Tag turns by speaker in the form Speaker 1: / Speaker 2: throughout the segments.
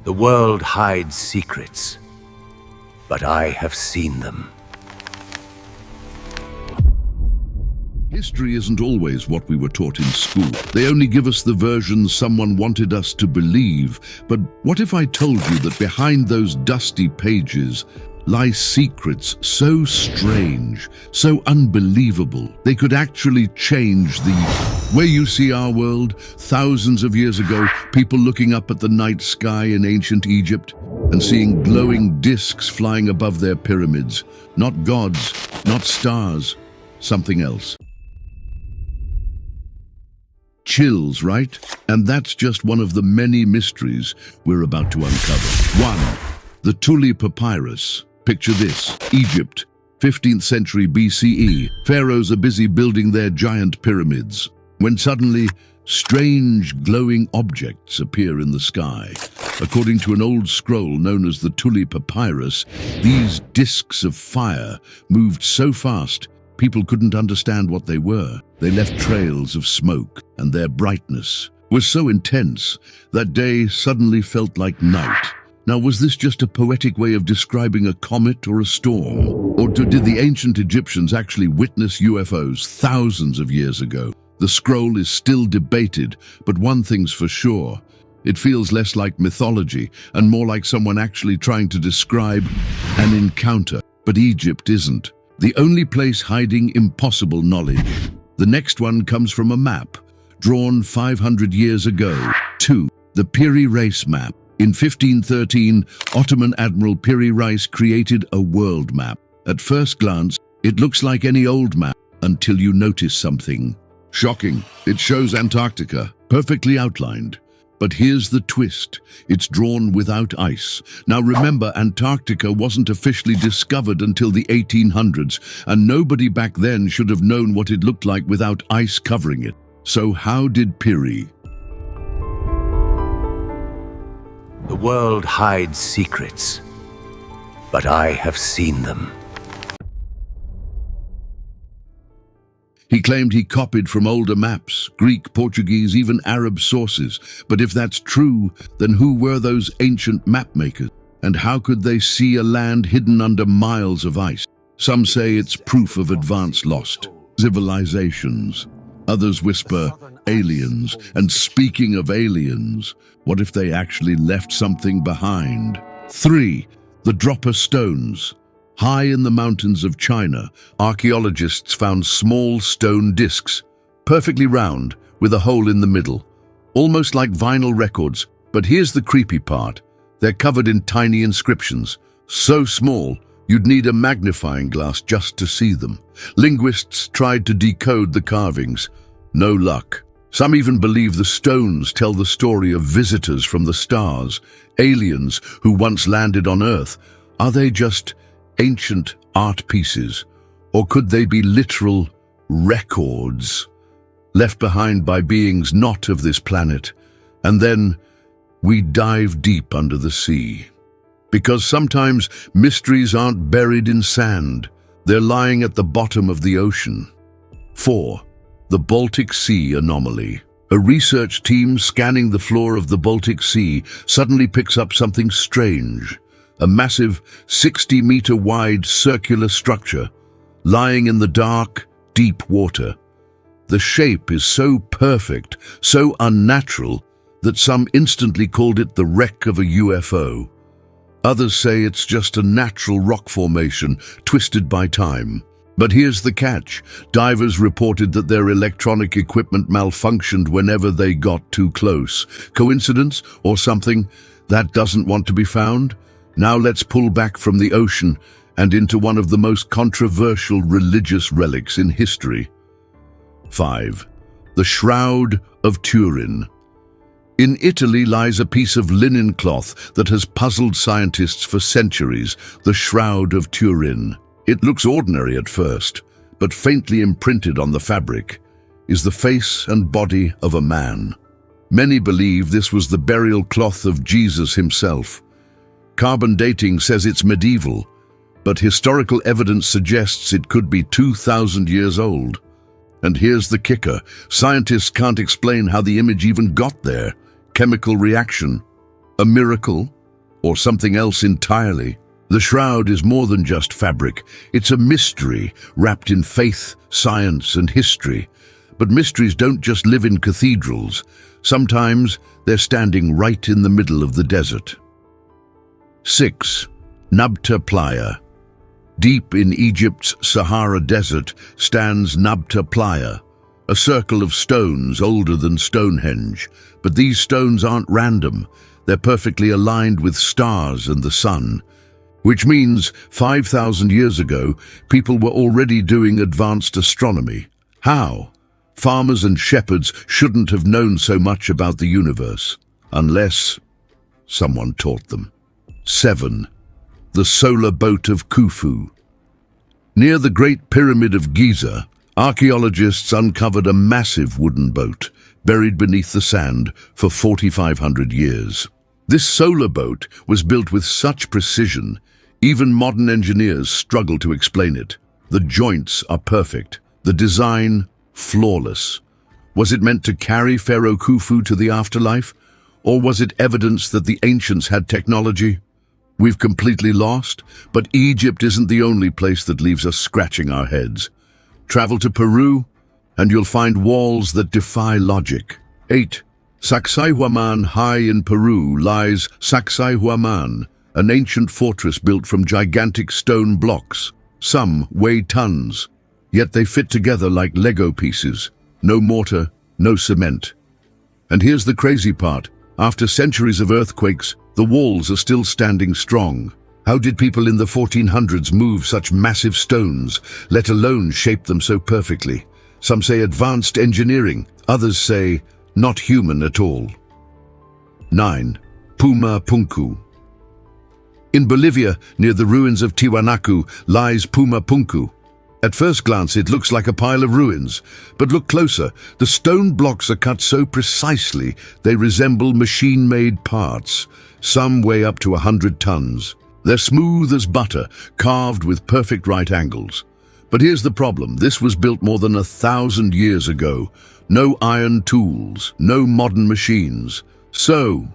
Speaker 1: The world hides secrets, but I have seen them.
Speaker 2: History isn't always what we were taught in school. They only give us the version someone wanted us to believe. But what if I told you that behind those dusty pages lie secrets so strange, so unbelievable, they could actually change the way you see our world? Thousands of years ago, people looking up at the night sky in ancient Egypt and seeing glowing discs flying above their pyramids. Not gods, not stars, something else. Chills, right? And that's just one of the many mysteries we're about to uncover. 1. The Thule Papyrus. Picture this: Egypt, 15th century BCE. Pharaohs are busy building their giant pyramids when suddenly strange glowing objects appear in the sky. According to an old scroll known as the Thule Papyrus, these discs of fire moved so fast people couldn't understand what they were. They left trails of smoke, and their brightness was so intense that day suddenly felt like night. Now, was this just a poetic way of describing a comet or a storm? Or did the ancient Egyptians actually witness UFOs thousands of years ago? The scroll is still debated, but one thing's for sure: it feels less like mythology and more like someone actually trying to describe an encounter. But Egypt isn't the only place hiding impossible knowledge. The next one comes from a map drawn 500 years ago. 2. The Piri Reis map. In 1513, Ottoman Admiral Piri Reis created a world map. At first glance, it looks like any old map until you notice something shocking. It shows Antarctica, perfectly outlined. But here's the twist: it's drawn without ice. Now remember, Antarctica wasn't officially discovered until the 1800s, and nobody back then should have known what it looked like without ice covering it. So how did Piri?
Speaker 1: The world hides secrets, but I have seen them.
Speaker 2: He claimed he copied from older maps, Greek, Portuguese, even Arab sources. But if that's true, then who were those ancient map makers? And how could they see a land hidden under miles of ice? Some say it's proof of advance lost civilizations. Others whisper aliens. And speaking of aliens, what if they actually left something behind? 3. The Dropper Stones. High in the mountains of China, archaeologists found small stone discs, perfectly round, with a hole in the middle, almost like vinyl records. But here's the creepy part: they're covered in tiny inscriptions, so small you'd need a magnifying glass just to see them. Linguists tried to decode the carvings. No luck. Some even believe the stones tell the story of visitors from the stars, aliens who once landed on Earth. Are they just ancient art pieces, or could they be literal records left behind by beings not of this planet? And then we dive deep under the sea, because sometimes mysteries aren't buried in sand, they're lying at the bottom of the ocean. 4. The Baltic Sea anomaly. A research team scanning the floor of the Baltic Sea suddenly picks up something strange. A massive 60-meter-wide circular structure lying in the dark, deep water. The shape is so perfect, so unnatural, that some instantly called it the wreck of a UFO. Others say it's just a natural rock formation twisted by time. But here's the catch: divers reported that their electronic equipment malfunctioned whenever they got too close. Coincidence or something that doesn't want to be found? Now let's pull back from the ocean and into one of the most controversial religious relics in history. 5. The Shroud of Turin. In Italy lies a piece of linen cloth that has puzzled scientists for centuries: the Shroud of Turin. It looks ordinary at first, but faintly imprinted on the fabric is the face and body of a man. Many believe this was the burial cloth of Jesus himself. Carbon dating says it's medieval, but historical evidence suggests it could be 2,000 years old. And here's the kicker: scientists can't explain how the image even got there. Chemical reaction, A miracle? Or something else entirely? The shroud is more than just fabric. It's a mystery wrapped in faith, science, and history. But mysteries don't just live in cathedrals. Sometimes they're standing right in the middle of the desert. 6. Nabta Playa. Deep in Egypt's Sahara Desert stands Nabta Playa, a circle of stones older than Stonehenge. But these stones aren't random. They're perfectly aligned with stars and the sun. Which means 5,000 years ago, people were already doing advanced astronomy. How? Farmers and shepherds shouldn't have known so much about the universe, unless someone taught them. 7. The solar boat of Khufu. Near the Great Pyramid of Giza, archaeologists uncovered a massive wooden boat buried beneath the sand for 4,500 years. This solar boat was built with such precision, even modern engineers struggle to explain it. The joints are perfect, the design flawless. Was it meant to carry Pharaoh Khufu to the afterlife? Or was it evidence that the ancients had technology we've completely lost? But Egypt isn't the only place that leaves us scratching our heads. Travel to Peru, and you'll find walls that defy logic. 8. Sacsayhuaman. High in Peru lies Sacsayhuaman, an ancient fortress built from gigantic stone blocks. Some weigh tons, yet they fit together like Lego pieces. No mortar, no cement. And here's the crazy part. After centuries of earthquakes, the walls are still standing strong. How did people in the 1400s move such massive stones, let alone shape them so perfectly? Some say advanced engineering, others say not human at all. 9. Puma Punku. In Bolivia, near the ruins of Tiwanaku, lies Puma Punku. At first glance, it looks like a pile of ruins, but look closer. The stone blocks are cut so precisely they resemble machine-made parts. Some weigh up to 100 tons. They're smooth as butter, carved with perfect right angles. But here's the problem. This was built more than 1,000 years ago. No iron tools, no modern machines. So,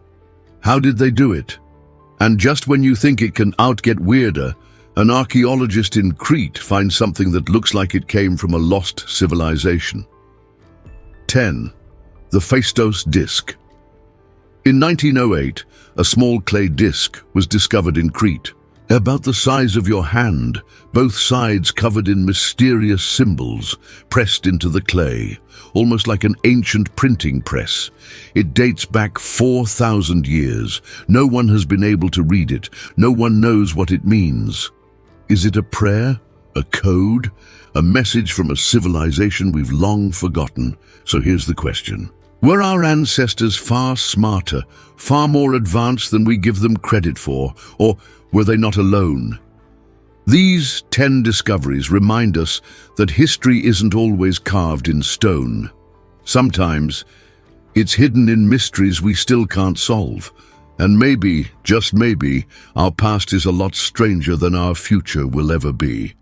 Speaker 2: how did they do it? And just when you think it can get weirder, an archaeologist in Crete finds something that looks like it came from a lost civilization. 10. The Phaistos Disc. In 1908, a small clay disc was discovered in Crete, about the size of your hand, both sides covered in mysterious symbols pressed into the clay, almost like an ancient printing press. It dates back 4,000 years. No one has been able to read it. No one knows what it means. Is it a prayer? A code? A message from a civilization we've long forgotten? So here's the question. Were our ancestors far smarter, far more advanced than we give them credit for, or were they not alone? These 10 discoveries remind us that history isn't always carved in stone. Sometimes it's hidden in mysteries we still can't solve. And maybe, just maybe, our past is a lot stranger than our future will ever be.